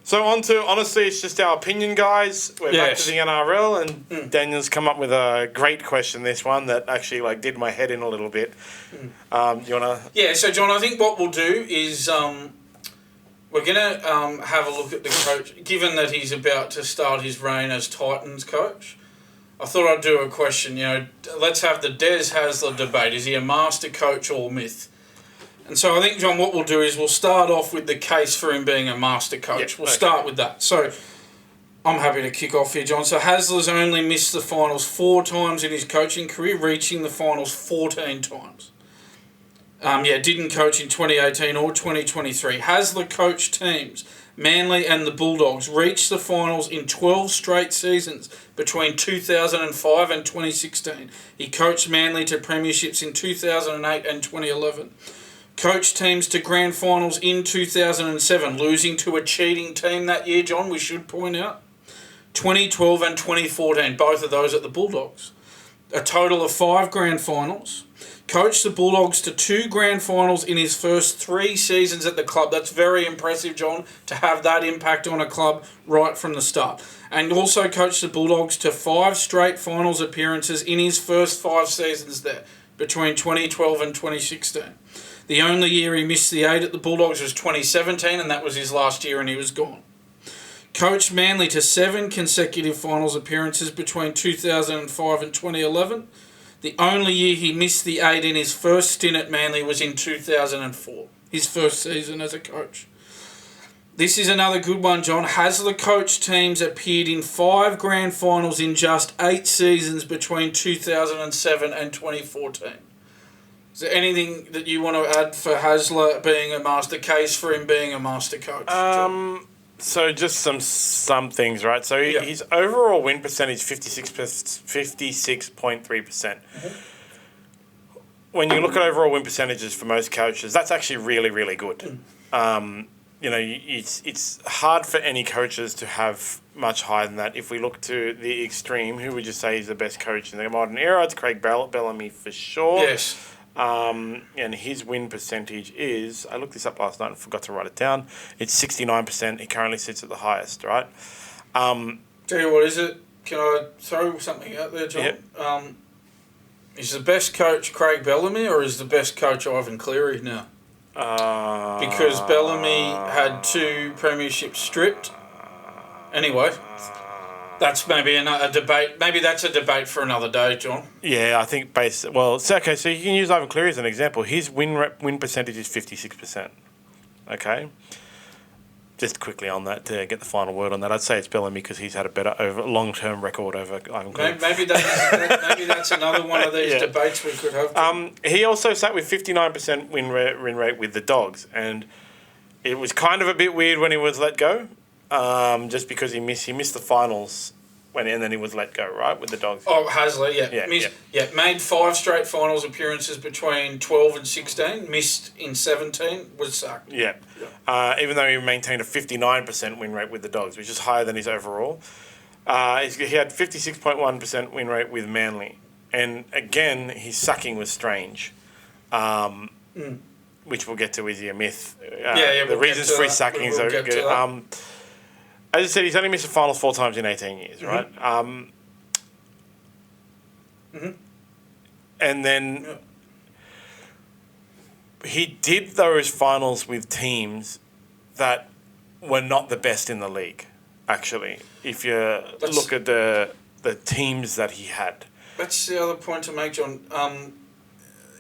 So on to, honestly, it's just our opinion, guys. We're back to the NRL, and Daniel's come up with a great question, this one, that actually did my head in a little bit. You want to... Yeah, so, John, I think what we'll do is we're going to have a look at the coach. Given that he's about to start his reign as Titans coach, I thought I'd do a question. Let's have the Des Hasler debate. Is he a master coach or myth? And so I think, John, what we'll do is we'll start off with the case for him being a master coach. We'll start with that. So I'm happy to kick off here, John. So Hasler's only missed the finals 4 times in his coaching career, reaching the finals 14 times. Didn't coach in 2018 or 2023. Hasler coached teams, Manly and the Bulldogs, reached the finals in 12 straight seasons between 2005 and 2016. He coached Manly to premierships in 2008 and 2011. Coached teams to grand finals in 2007, losing to a cheating team that year, John, we should point out. 2012 and 2014, both of those at the Bulldogs. A total of 5 grand finals. Coached the Bulldogs to 2 grand finals in his first 3 seasons at the club. That's very impressive, John, to have that impact on a club right from the start. And also coached the Bulldogs to 5 straight finals appearances in his first 5 seasons there, between 2012 and 2016. The only year he missed the 8 at the Bulldogs was 2017, and that was his last year, and he was gone. Coached Manly to 7 consecutive finals appearances between 2005 and 2011. The only year he missed the 8 in his first stint at Manly was in 2004, his first season as a coach. This is another good one, John. Hasler coached teams appeared in 5 grand finals in just 8 seasons between 2007 and 2014. Is there anything that you want to add for Hasler being a master case for him being a master coach? So just some things, right? So his overall win percentage 56.3%. Mm-hmm. When you look at overall win percentages for most coaches, that's actually really, really good. It's hard for any coaches to have much higher than that. If we look to the extreme, who would you say is the best coach in the modern era? It's Craig Bellamy for sure. Yes. And his win percentage is, I looked this up last night and forgot to write it down, it's 69%. He currently sits at the highest, right? Tell you what, is it? Can I throw something out there, John? Yep. Is the best coach Craig Bellamy or is the best coach Ivan Cleary now? Because Bellamy had 2 premierships stripped. Anyway, that's maybe a debate. Maybe that's a debate for another day, John. Yeah, I think okay, so you can use Ivan Cleary as an example. His win percentage is 56%. Okay? Just quickly on that, to get the final word on that, I'd say it's Bellamy because he's had a better long-term record over Ivan Cleary. Maybe that's another one of these debates we could have. He also sat with 59% win rate with the Dogs, and it was kind of a bit weird when he was let go. Just because he missed the finals and then he was let go, right, with the Dogs. Oh, Hasler, made 5 straight finals appearances between 12 and 16, missed in 17, was sacked. Yeah. Even though he maintained a 59% win rate with the Dogs, which is higher than his overall. He had 56.1% win rate with Manly. And again, his sacking was strange. Which we'll get to, is he a myth? The reasons for his sackings are good. As I said, he's only missed the finals 4 times in 18 years, right? And then he did those finals with teams that were not the best in the league, actually, if you look at the teams that he had. That's the other point to make, John.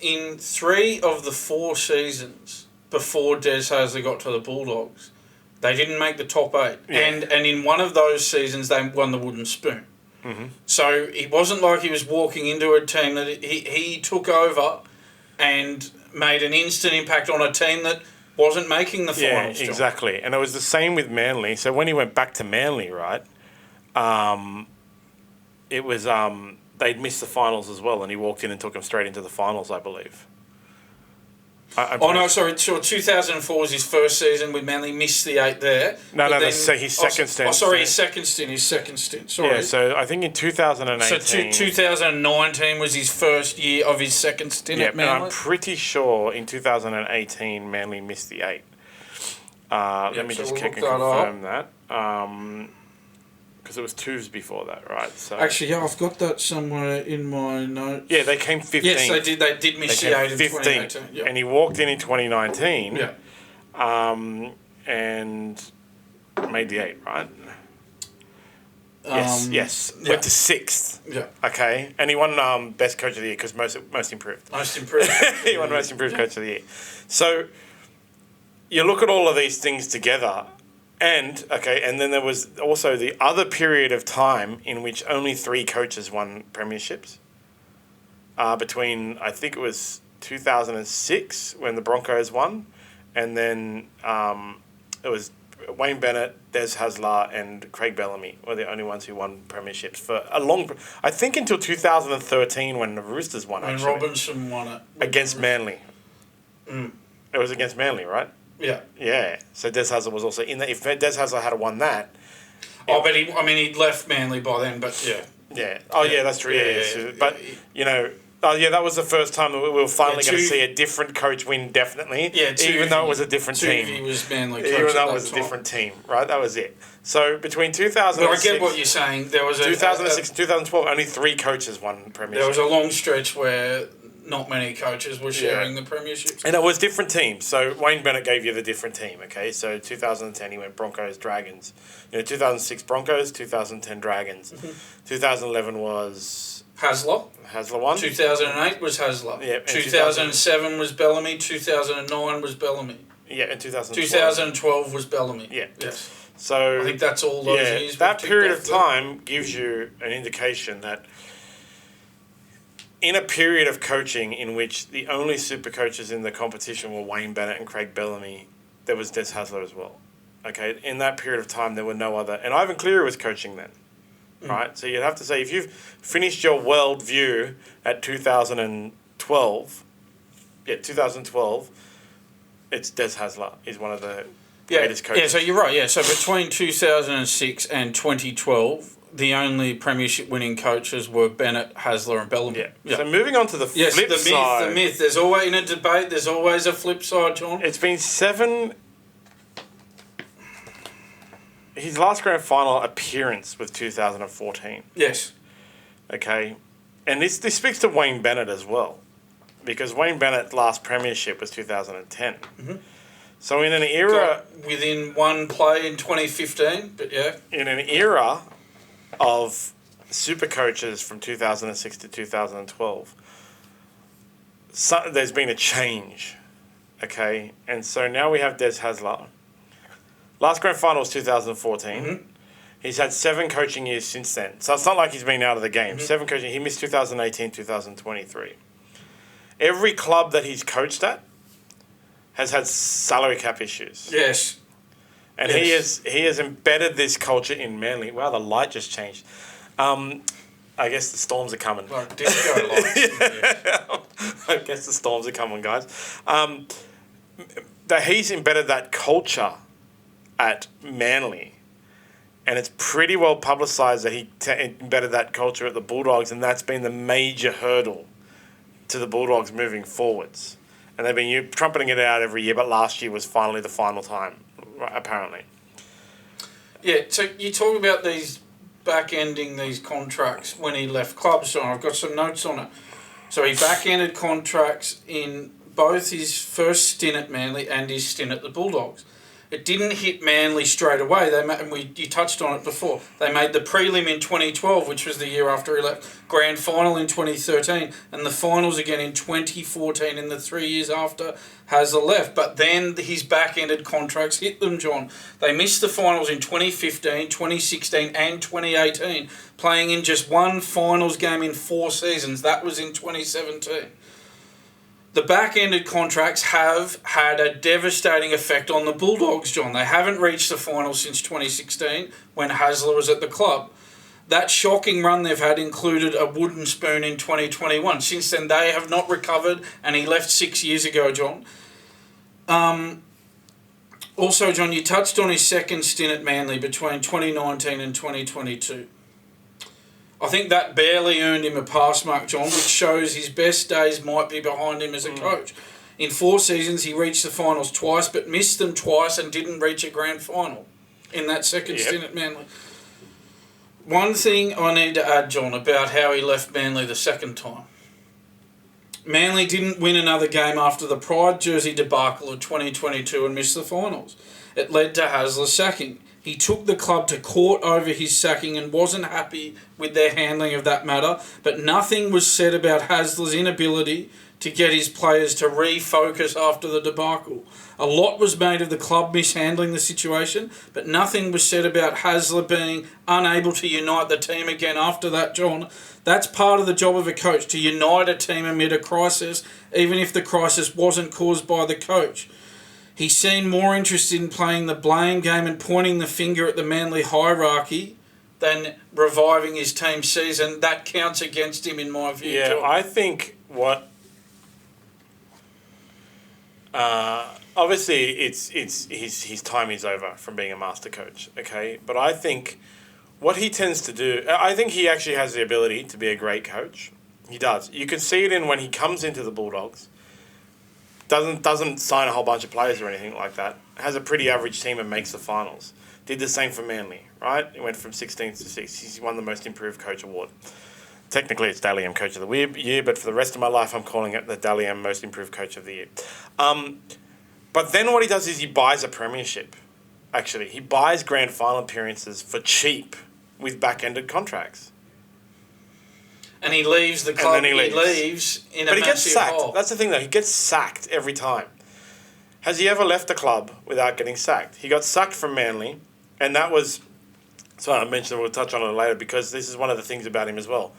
In 3 of the 4 seasons before Des Hasler got to the Bulldogs, they didn't make the top 8. Yeah. And in one of those seasons, they won the wooden spoon. Mm-hmm. So it wasn't like he was walking into a team that he took over and made an instant impact on a team that wasn't making the finals. Yeah, exactly. And it was the same with Manly. So when he went back to Manly, right, it was they'd missed the finals as well, and he walked in and took them straight into the finals, I believe. Sorry. 2004 was his first season with Manly. Missed the 8 there. So his second stint. His second stint. Sorry. Yeah, so I think in 2018. So 2019 was his first year of his second stint at Manly. And I'm pretty sure in 2018 Manly missed the 8. Let me so just we'll check and look that confirm that. Because it was twos before that, right? So Actually, yeah, I've got that somewhere in my notes. yeah, they came 15th. Yes, they did. They did miss the 8 in 2018. Yep. And he walked in 2019. Yeah. And made the 8, right? Yes. Yeah. Went to 6th. Yeah. Okay, and he won best coach of the year because most improved. Most improved. He won most improved coach of the year. So you look at all of these things together, and then there was also the other period of time in which only 3 coaches won premierships. Between I think it was 2006 when the Broncos won, and then it was Wayne Bennett, Des Hasler, and Craig Bellamy were the only ones who won premierships for a long. I think until 2013 when the Roosters won. When Robinson won it against Manly. It was against Manly, right? Yeah. Yeah. So Des Hasler was also in that. If Des Hasler had won that. But he'd left Manly by then. But yeah. Yeah. Oh yeah, that's true. Yeah. But you know. Oh yeah, that was the first time that we were finally going to see a different coach win. Definitely, even though it was a different team. He was Manly coach. Even though it was a different team, right? That was it. So between 2006, but I get what you're saying. There was 2006 and 2012, only 3 coaches won premierships. There was a long stretch where not many coaches were sharing the premierships, and it was different teams. So Wayne Bennett gave you the different team. Okay, so 2010 he went Broncos, Dragons. 2006 Broncos, 2010 Dragons. 2011 was. Hasler won. 2008 was Hasler. Yeah. 2007 was Bellamy. 2009 was Bellamy. Yeah, and 2012 was Bellamy. Yeah. Yes. So I think that's all those years. That period of time gives you an indication that in a period of coaching in which the only super coaches in the competition were Wayne Bennett and Craig Bellamy, there was Des Hasler as well. Okay, in that period of time there were no other, and Ivan Cleary was coaching then. Right, so you'd have to say if you've finished your world view at 2012, it's Des Hasler is one of the greatest coaches. Yeah, so you're right. Yeah, so between 2006 and 2012, the only premiership winning coaches were Bennett, Hasler, and Bellamy. Yeah. So moving on to the flip side. The myth. There's always in a debate. There's always a flip side, John. It's been 7. His last grand final appearance was 2014. Yes. Okay. And this speaks to Wayne Bennett as well. Because Wayne Bennett's last premiership was 2010. Mm-hmm. So in an era... within one play in 2015, but yeah. In an era of super coaches from 2006 to 2012, there's been a change. Okay. And so now we have Des Hasler. Last grand final was 2014. Mm-hmm. He's had 7 coaching years since then. So it's not like he's been out of the game. Mm-hmm. 7 coaching. He missed 2018, 2023. Every club that he's coached at has had salary cap issues. Yes. And he has embedded this culture in Manly. Wow, the light just changed. I guess the storms are coming. Like disco lights. Yeah. I guess the storms are coming, guys. That he's embedded that culture at Manly, and it's pretty well publicised that he embedded that culture at the Bulldogs, and that's been the major hurdle to the Bulldogs moving forwards. And they've been trumpeting it out every year, but last year was finally the final time, apparently. Yeah, so you talk about these back-ending these contracts when he left clubs, John. I've got some notes on it. So he back-ended contracts in both his first stint at Manly and his stint at the Bulldogs. It didn't hit Manly straight away. You touched on it before. They made the prelim in 2012, which was the year after he left, grand final in 2013, and the finals again in 2014 in the 3 years after Hasler left. But then his back-ended contracts hit them, John. They missed the finals in 2015, 2016 and 2018, playing in just one finals game in 4 seasons. That was in 2017. The back-ended contracts have had a devastating effect on the Bulldogs, John. They haven't reached the final since 2016 when Hasler was at the club. That shocking run they've had included a wooden spoon in 2021. Since then, they have not recovered, and he left 6 years ago, John. Also, John, you touched on his second stint at Manly between 2019 and 2022. I think that barely earned him a pass mark, John, which shows his best days might be behind him as a coach. In 4 seasons, he reached the finals twice, but missed them twice and didn't reach a grand final in that second stint at Manly. One thing I need to add, John, about how he left Manly the second time. Manly didn't win another game after the Pride jersey debacle of 2022 and missed the finals. It led to Hasler's sacking. He took the club to court over his sacking and wasn't happy with their handling of that matter, but nothing was said about Hasler's inability to get his players to refocus after the debacle. A lot was made of the club mishandling the situation, but nothing was said about Hasler being unable to unite the team again after that, John. That's part of the job of a coach, to unite a team amid a crisis, even if the crisis wasn't caused by the coach. He seemed more interested in playing the blame game and pointing the finger at the Manly hierarchy than reviving his team's season. That counts against him, in my view. Yeah, John. I think what... obviously, it's his time is over from being a master coach, okay? But I think what he tends to do... I think he actually has the ability to be a great coach. He does. You can see it in when he comes into the Bulldogs. Doesn't sign a whole bunch of players or anything like that. Has a pretty average team and makes the finals. Did the same for Manly, right? He went from 16th to 6th. He's won the Most Improved Coach award. Technically, it's Dally M Coach of the Year, but for the rest of my life, I'm calling it the Dally M Most Improved Coach of the Year. But then what he does is he buys a premiership. Actually, he buys grand final appearances for cheap with back-ended contracts. And he leaves the club. He leaves in a massive hole. But he gets sacked. That's the thing, though. He gets sacked every time. Has he ever left the club without getting sacked? He got sacked from Manly, and that was... So I mentioned we'll touch on it later because this is one of the things about him as well.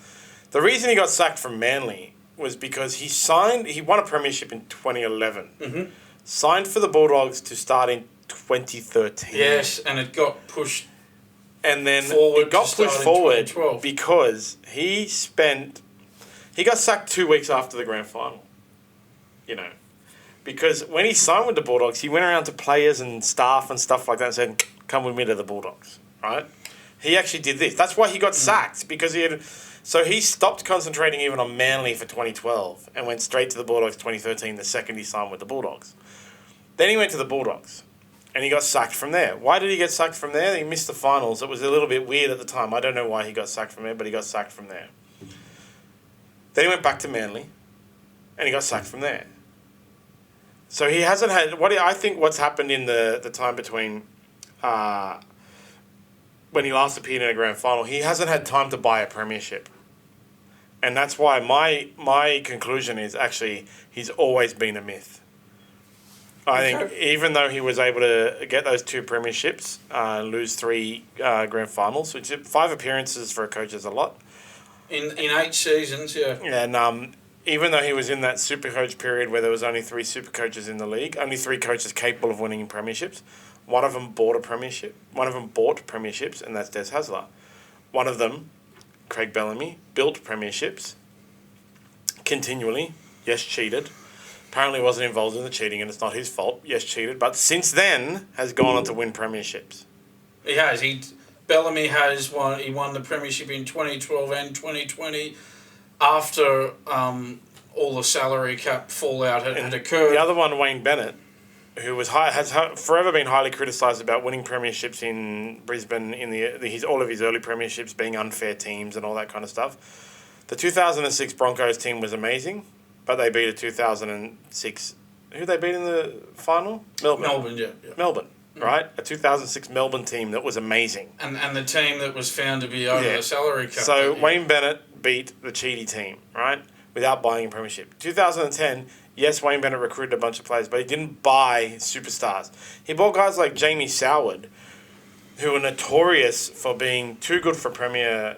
The reason he got sacked from Manly was because he won a premiership in 2011. Mm-hmm. Signed for the Bulldogs to start in 2013. Yes, and it got pushed. And then it got pushed forward because he got sacked 2 weeks after the grand final. You know, because when he signed with the Bulldogs, he went around to players and staff and stuff like that and said, "Come with me to the Bulldogs," right? He actually did this. That's why he got sacked, because he stopped concentrating even on Manly for 2012 and went straight to the Bulldogs 2013, the second he signed with the Bulldogs. Then he went to the Bulldogs. And he got sacked from there. Why did he get sacked from there? He missed the finals. It was a little bit weird at the time. I don't know why he got sacked from there, but he got sacked from there. Then he went back to Manly, and he got sacked from there. So he hasn't had... I think what's happened in the time between when he last appeared in a grand final, he hasn't had time to buy a premiership. And that's why my conclusion is actually he's always been a myth. I think even though he was able to get those 2 premierships, lose 3 grand finals, which 5 appearances for a coach is a lot. In 8 seasons, yeah. And even though he was in that super coach period where there was only 3 super coaches in the league, only 3 coaches capable of winning premierships, one of them bought a premiership. One of them bought premierships, and that's Des Hasler. One of them, Craig Bellamy, built premierships continually. Yes, cheated. Apparently wasn't involved in the cheating, and it's not his fault. Yes, cheated, but since then has gone on to win premierships. He has. Bellamy has won. He won the premiership in 2012 and 2020 after all the salary cap fallout had occurred. The other one, Wayne Bennett, who has forever been highly criticised about winning premierships in Brisbane in all of his early premierships being unfair teams and all that kind of stuff. The 2006 Broncos team was amazing. But they beat a 2006... Who they beat in the final? Melbourne, yeah. Melbourne, right? A 2006 Melbourne team that was amazing. And the team that was found to be over the salary cap. So Wayne Bennett beat the cheaty team, right? Without buying a premiership. 2010, yes, Wayne Bennett recruited a bunch of players, but he didn't buy superstars. He bought guys like Jamie Soward, who were notorious for being too good for Premier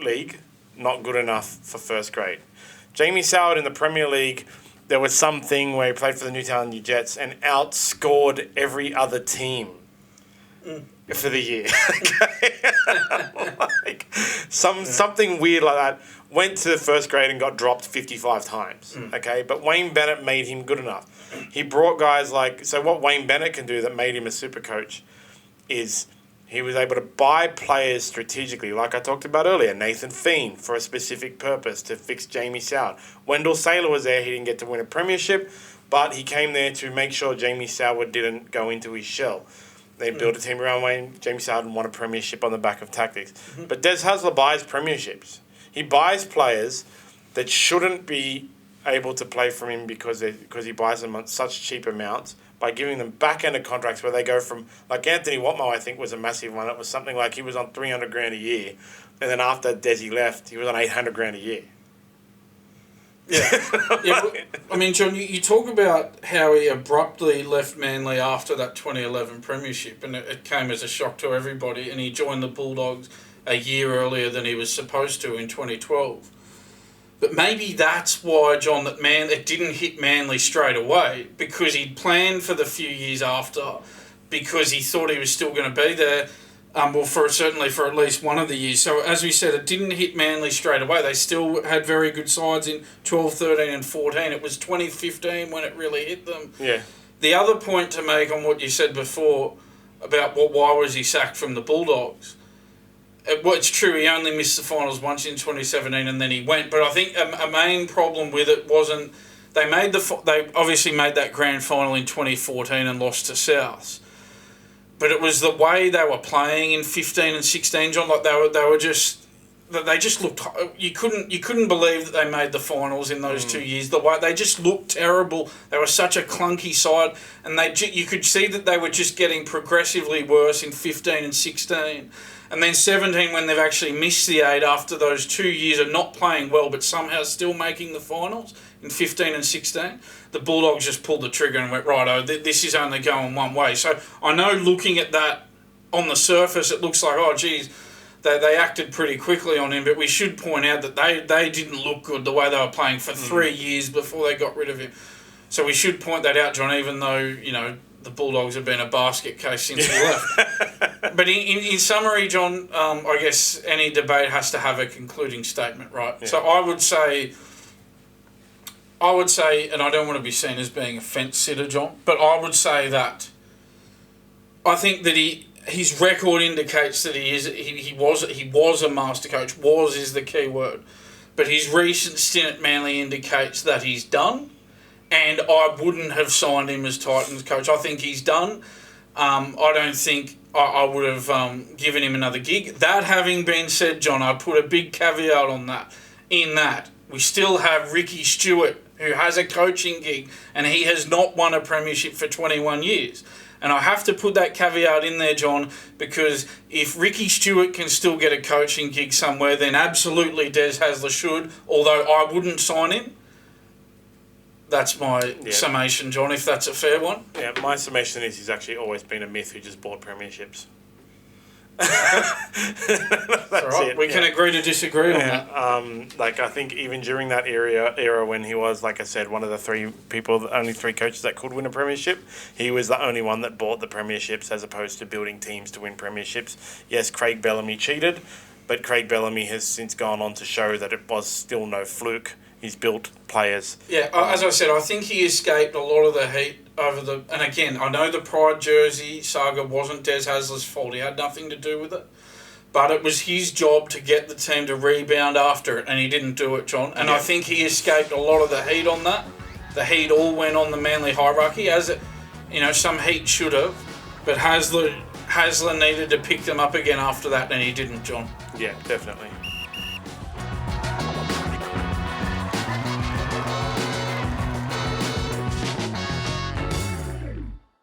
League, not good enough for first grade. Jamie Soward in the Premier League, there was something where he played for the Newtown Jets and outscored every other team for the year. Something weird like that. Went to first grade and got dropped 55 times. Okay, but Wayne Bennett made him good enough. He brought guys like... So what Wayne Bennett can do that made him a super coach is... He was able to buy players strategically, like I talked about earlier. Nathan Feen for a specific purpose to fix Jamie Soward. Wendell Saylor was there. He didn't get to win a premiership, But he came there to make sure Jamie Soward didn't go into his shell. They built a team around Wayne. Jamie Soward won a premiership on the back of tactics. But Des Hasler buys premierships. He buys players that shouldn't be able to play for him because he buys them on such cheap amounts by giving them back-ended contracts where they go from, like Anthony Watmough, I think, was a massive one. It was something like he was on $300,000 a year. And then after Desi left, he was on $800,000 a year. Yeah. I mean, John, you talk about how he abruptly left Manly after that 2011 premiership, and it came as a shock to everybody, and he joined the Bulldogs a year earlier than he was supposed to in 2012. But maybe that's why, John, that it didn't hit Manly straight away, because he'd planned for the few years after, because he thought he was still going to be there. Certainly for at least one of the years. So, as we said, it didn't hit Manly straight away. They still had very good sides in 12, 13 and 14. It was 2015 when it really hit them. Yeah. The other point to make on what you said before about why was he sacked from the Bulldogs, it's true, he only missed the finals once in 2017 and then he went. But I think a main problem with it wasn't... They obviously made that grand final in 2014 and lost to South. But it was the way they were playing in 15 and 16, John. Like they just looked. You couldn't believe that they made the finals in those 2 years. The way they just looked terrible. They were such a clunky side, and you could see that they were just getting progressively worse in 15 and 16, and then 17 when they've actually missed the 8 after those 2 years of not playing well, but somehow still making the finals in 15 and 16. The Bulldogs just pulled the trigger and went, righto, this is only going one way. So I know looking at that on the surface, it looks like, oh, geez, they acted pretty quickly on him, but we should point out that they didn't look good the way they were playing for 3 years before they got rid of him. So we should point that out, John, even though, the Bulldogs have been a basket case since he left. But in summary, John, I guess any debate has to have a concluding statement, right? Yeah. So I would say, and I don't want to be seen as being a fence sitter, John, but I would say that I think that his record indicates that he was a Mastercoach. Was is the key word, but his recent stint at Manly indicates that he's done, and I wouldn't have signed him as Titans coach. I think he's done. I don't think I would have given him another gig. That having been said, John, I put a big caveat on that. In that we still have Ricky Stewart, who has a coaching gig, and he has not won a premiership for 21 years. And I have to put that caveat in there, John, because if Ricky Stewart can still get a coaching gig somewhere, then absolutely Des Hasler should, although I wouldn't sign him. That's my summation, John, if that's a fair one. Yeah, my summation is he's actually always been a myth who just bought premierships. That's all right. We can agree to disagree on that. I think even during that era when he was, like I said, one of the only three coaches that could win a premiership, he was the only one that bought the premierships as opposed to building teams to win premierships. Yes, Craig Bellamy cheated, but Craig Bellamy has since gone on to show that it was still no fluke. He's built players. Yeah, as I said, I think he escaped a lot of the heat and again, I know the Pride jersey saga wasn't Des Hasler's fault. He had nothing to do with it. But it was his job to get the team to rebound after it, and he didn't do it, John. And I think he escaped a lot of the heat on that. The heat all went on the Manly hierarchy, some heat should have. But Hasler needed to pick them up again after that, and he didn't, John. Yeah, definitely.